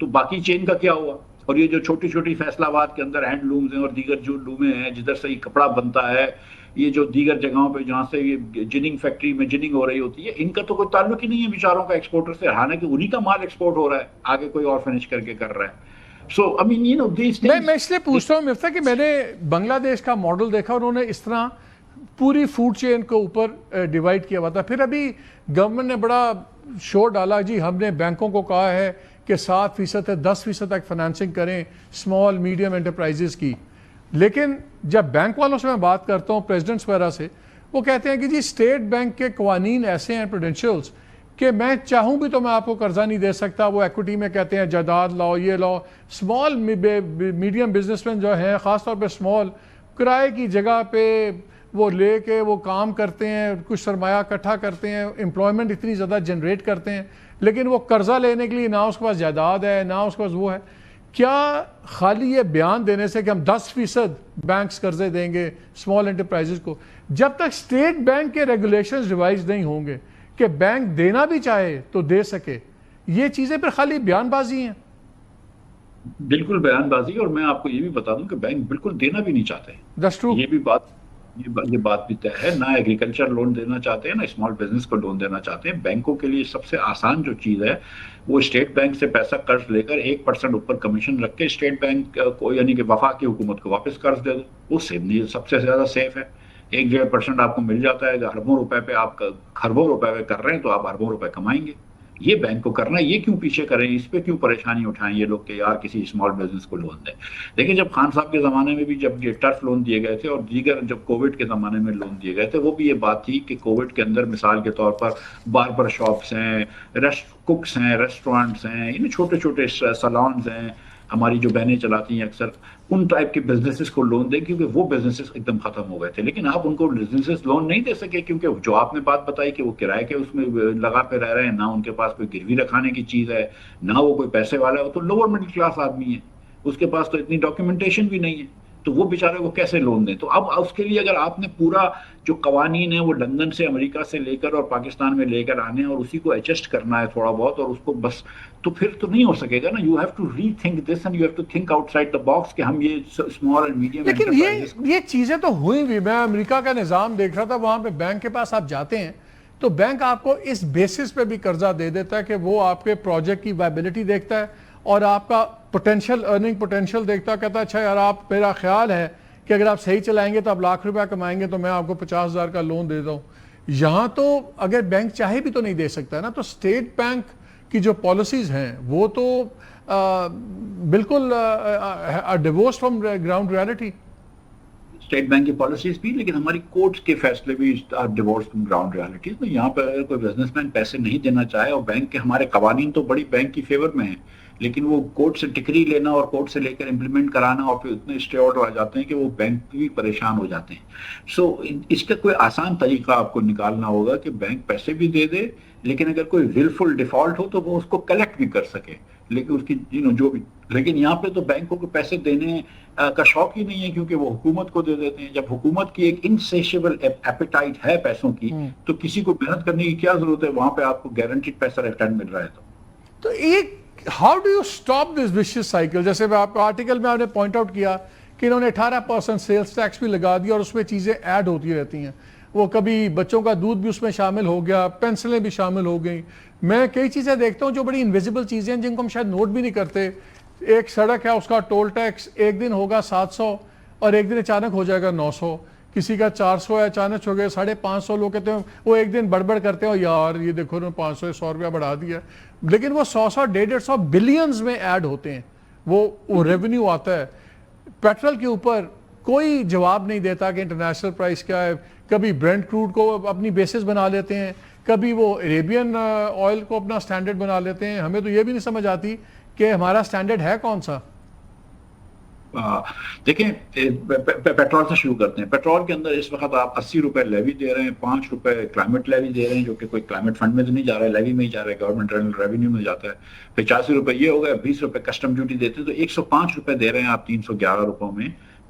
تو باقی چین کا کیا ہوا؟ اور یہ جو چھوٹی چھوٹی فیصلہ آباد کے اندر ہینڈ لومز ہیں اور دیگر جو لومیں ہیں جدھر سے کپڑا بنتا ہے، یہ جو دیگر جگہوں پہ جہاں سے یہ جننگ فیکٹری میں جننگ ہو رہی ہوتی ہے، ان کا تو کوئی تعلق ہی نہیں ہے بیچاروں کا ایکسپورٹر سے، حالانکہ انہی کا مال ایکسپورٹ ہو رہا ہے، آگے کوئی اور فنش کر کے کر رہا ہے. سو I mean, you know, these things. میں اس لیے پوچھتا ہوں مفتیٰ کہ میں نے بنگلہ دیش کا ماڈل دیکھا، انہوں نے اس طرح پوری فوڈ چین کو اوپر ڈیوائڈ کیا ہوا تھا. پھر ابھی گورنمنٹ نے بڑا شور ڈالا، جی ہم نے بینکوں کو کہا ہے کہ 7% سے 10% تک فنانسنگ کریں اسمال میڈیم انٹرپرائزز کی. لیکن جب بینک والوں سے میں بات کرتا ہوں، پریزیڈنٹس وغیرہ سے، وہ کہتے ہیں کہ جی اسٹیٹ بینک کے قوانین ایسے ہیں پروڈینشیلز کہ میں چاہوں بھی تو میں آپ کو قرضہ نہیں دے سکتا. وہ ایکوٹی میں کہتے ہیں جائیداد لاؤ، یہ لاؤ. اسمال میڈیم بزنس مین جو ہیں، خاص طور پہ اسمال، کرائے کی جگہ پہ وہ لے کے وہ کام کرتے ہیں، کچھ سرمایہ اکٹھا کرتے ہیں، امپلائمنٹ اتنی زیادہ جنریٹ کرتے ہیں، لیکن وہ قرضہ لینے کے لیے نہ اس کے پاس جائیداد ہے، نہ اس کے پاس وہ ہے. کیا خالی یہ بیان دینے سے کہ ہم 10% بینکس قرضے دیں گے اسمال انٹرپرائزز کو، جب تک اسٹیٹ بینک کے ریگولیشنز ریوائز نہیں ہوں گے کہ بینک دینا بھی چاہے تو دے سکے، یہ چیزیں پھر خالی بیان بازی ہیں؟ بالکل بیان بازی. اور میں آپ کو یہ بھی بتا دوں کہ بینک بالکل دینا بھی نہیں چاہتے. That's true. یہ بات بھی طے ہے. نہ ایگریکلچر لون دینا چاہتے ہیں، نہ اسمال بزنس کو لون دینا چاہتے ہیں. بینکوں کے لیے سب سے آسان جو چیز ہے وہ اسٹیٹ بینک سے پیسہ قرض لے کر 1% اوپر کمیشن رکھ کے اسٹیٹ بینک کو، یعنی کہ وفاقی حکومت کو واپس قرض دے دو. وہ سب سے زیادہ سیف ہے. 1-1.5% آپ کو مل جاتا ہے. اگر اربوں روپے پہ آپ خربوں روپے پہ کر رہے ہیں تو آپ اربوں روپے کمائیں گے. یہ بینک کو کرنا ہے. یہ کیوں پیچھے کریں؟ اس پہ کیوں پریشانی اٹھائیں یہ لوگ کہ یار کسی اسمال بزنس کو لون دیں؟ دیکھیں جب خان صاحب کے زمانے میں بھی جب یہ ٹرف لون دیے گئے تھے، اور دیگر جب کووڈ کے زمانے میں لون دیے گئے تھے، وہ بھی یہ بات تھی کہ کووڈ کے اندر مثال کے طور پر باربر شاپس ہیں، کوکس ہیں، ریسٹورینٹس ہیں، ان چھوٹے چھوٹے سالونز ہیں، ہماری جو بہنیں چلاتی ہیں اکثر، ان ٹائپ کے بزنسز کو لون دیں، کیونکہ وہ بزنسز ایک دم ختم ہو گئے تھے. لیکن آپ ان کو بزنسز لون نہیں دے سکے، کیونکہ جو آپ نے بات بتائی کہ وہ کرائے کے اس میں لگا پہ رہ رہے ہیں، نہ ان کے پاس کوئی گروی رکھانے کی چیز ہے، نہ وہ کوئی پیسے والا ہے. وہ تو لوور مڈل کلاس آدمی ہے، اس کے پاس تو اتنی ڈاکیومنٹیشن بھی نہیں ہے، تو وہ بیچارے کو کیسے لون دیں؟ تو اب اس کے لیے اگر آپ نے پورا جو قوانین ہیں وہ لندن سے، امریکہ سے لے کر اور پاکستان میں لے کر آنے اور اسی کو ایڈجسٹ کرنا ہے تھوڑا بہت، اور اس کو بس، تو پھر تو نہیں ہو سکے گا نا. You have to rethink this and you have to think outside the box کہ ہم یہ اسمال اینڈ میڈیم. لیکن یہ چیزیں تو ہوئی بھی. میں امریکہ کا نظام دیکھ رہا تھا، وہاں پہ بینک کے پاس آپ جاتے ہیں تو بینک آپ کو اس بیسس پہ بھی قرضہ دے دیتا ہے کہ وہ آپ کے پروجیکٹ کی وائبلٹی دیکھتا ہے اور آپ کا پوٹینشیل، ارننگ پوٹینشیل دیکھتا ہے. کہتا ہے اچھا یار، آپ، میرا خیال ہے کہ اگر آپ صحیح چلائیں گے تو آپ ₹1,00,000 کمائیں گے، تو میں آپ کو 50,000 کا لون دے دوں. یہاں تو اگر بینک چاہے بھی تو نہیں دے سکتا نا. تو اسٹیٹ بینک کی جو پالیسیز ہیں وہ تو بالکل divorce from ground reality. State bank کی پالیسیز بھی، لیکن ہماری کورٹس کے فیصلے بھی ڈیوورس فرام گراؤنڈ ریالٹی. تو یہاں پہ اگر کوئی بزنس مین پیسے نہیں دینا چاہے، اور بینک کے ہمارے قوانین تو بڑی بینک کی فیور میں ہیں، لیکن وہ کورٹ سے ڈگری لینا اور کورٹ سے لے کر امپلیمنٹ کرانا، اور پھر اتنے اسٹے آرڈر آ جاتے ہیں کہ وہ بینک بھی پریشان ہو جاتے ہیں. سو اس کا کوئی آسان طریقہ آپ کو نکالنا ہوگا کہ بینک پیسے بھی دے دے، لیکن اگر کوئی ولفل ڈیفالٹ ہو تو وہ اس کو کلیکٹ بھی کر سکے. لیکن اس کی جو بھی، لیکن یہاں پہ تو بینکوں کو پیسے دینے کا شوق ہی نہیں ہے، کیونکہ وہ حکومت کو دے دیتے ہیں. جب حکومت کی ایک انسیشیبل ایپیٹائٹ ہے پیسوں کی، تو کسی کو محنت کرنے کی کیا ضرورت ہے؟ وہاں پہ آپ کو گارنٹیڈ پیسہ ریٹرن مل رہا ہے. تو ایک how do you stop this vicious cycle? جیسے میں آپ کو آرٹیکل میں آپ نے پوائنٹ آؤٹ کیا کہ انہوں نے 18% سیلز ٹیکس بھی لگا دیا، اور اس میں چیزیں ایڈ ہوتی رہتی ہیں. وہ کبھی بچوں کا دودھ بھی اس میں شامل ہو گیا، پینسلیں بھی شامل ہو گئیں. میں کئی چیزیں دیکھتا ہوں جو بڑی انویزیبل چیزیں ہیں جن کو ہم شاید نوٹ بھی نہیں کرتے. ایک سڑک ہے، اس کا ٹول ٹیکس ایک دن ہوگا 700 اور ایک دن اچانک ہو جائے گا 900. کسی کا 400 ہے، اچانک ہو گئے 550. لوگ کہتے ہیں، وہ ایک دن بڑبڑ کرتے ہیں، یار یہ دیکھو انہوں نے 500-100 روپیہ بڑھا دیا. لیکن وہ 100-150 بلینز میں ایڈ ہوتے ہیں، وہ ریونیو آتا ہے. پیٹرول کے اوپر کوئی جواب نہیں دیتا کہ انٹرنیشنل پرائس کیا ہے. کبھی برینٹ کروڈ کو اپنی بیسس بنا لیتے ہیں، کبھی وہ عربین آئل کو اپنا سٹینڈرڈ بنا لیتے ہیں. ہمیں تو یہ بھی نہیں سمجھ آتی کہ ہمارا سٹینڈرڈ ہے کون سا. دیکھیں پیٹرول سے شروع کرتے ہیں. پیٹرول کے اندر اس وقت آپ 80 روپے لیوی دے رہے ہیں، 5 روپے کلائمیٹ لیوی دے رہے ہیں، جو کہ کوئی کلائمیٹ فنڈ میں تو نہیں جا رہا ہے، لیوی میں ہی جا رہا ہے، گورنمنٹ ریونیو میں جاتا ہے. 85 روپے یہ ہو گیا، 20 روپے کسٹم ڈیوٹی دیتے ہیں، تو 105 روپے دے رہے ہیں آپ 311 روپوں میں